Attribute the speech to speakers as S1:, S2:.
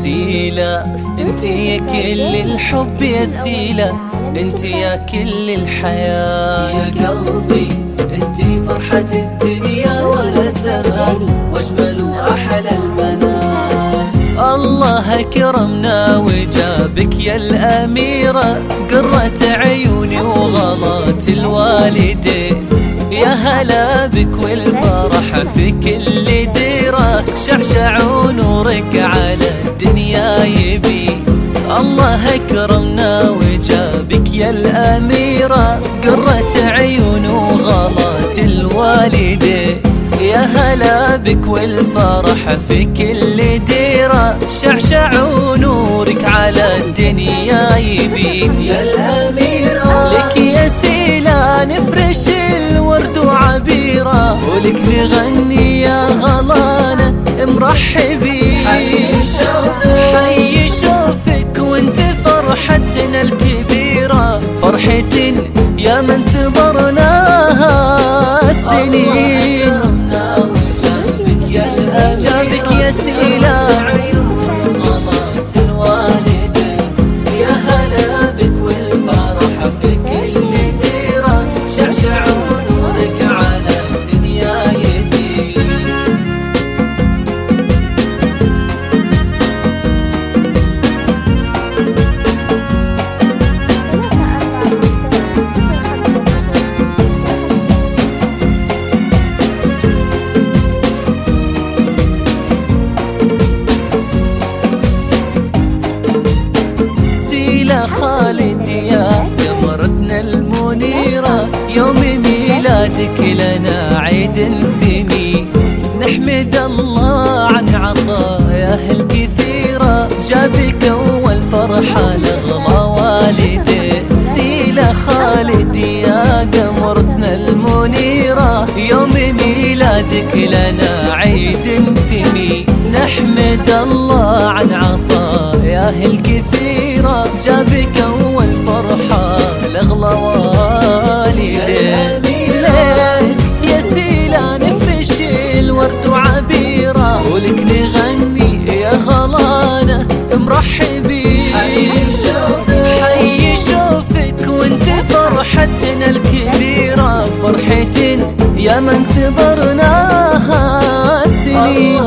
S1: سيلا، انت يا كل الحب يا سيلا، انت يا كل الحياة. يا قلبي انت فرحة الدنيا والزمان، واجمل واحلى البنات. الله اكرمنا وجابك يا الاميرة، قرة عيوني وغلات الوالدين. يا هلا بك والفرح في كل ديرة، شعشع ونورك على الدنيا يبي. الله اكرمنا وجابك يا الاميرة، قرة عيون وغلات الوالدين. يا هلا بك والفرح في كل ديرة، شعشع ونورك على الدنيا يبي. يا الاميرة لك يا سيلا نفرش الورد وعبيرة، ولك نغني يا غلانة مرحبين. حي شوفك وانت فرحتنا الكبيرة، فرحة يا من انتظرناها السنين. جابك يا سيلا غلات الوالدين. يا هلا بك والفرح في كل ديرة، شعشع ونورك على الدنيا يدير. خالد يا قمرتنا المنيرة، يوم ميلادك لنا عيد ثمين. نحمد الله عن عطاياه الكثيرة، جابك أول فرحة لأغلى والدين. سيلا خالد يا قمرتنا المنيرة، يوم ميلادك لنا عيد ثمين. نحمد الله عن عطاياه الكثيرة، جابك أول فرحة لأغلى والدين. يا سيلا نفرش الورد وعبيرة، ولك نغني يا غلانة مرحبين. حي شوفك وانت فرحتنا الكبيرة، فرحة يا من انتظرناها سنين.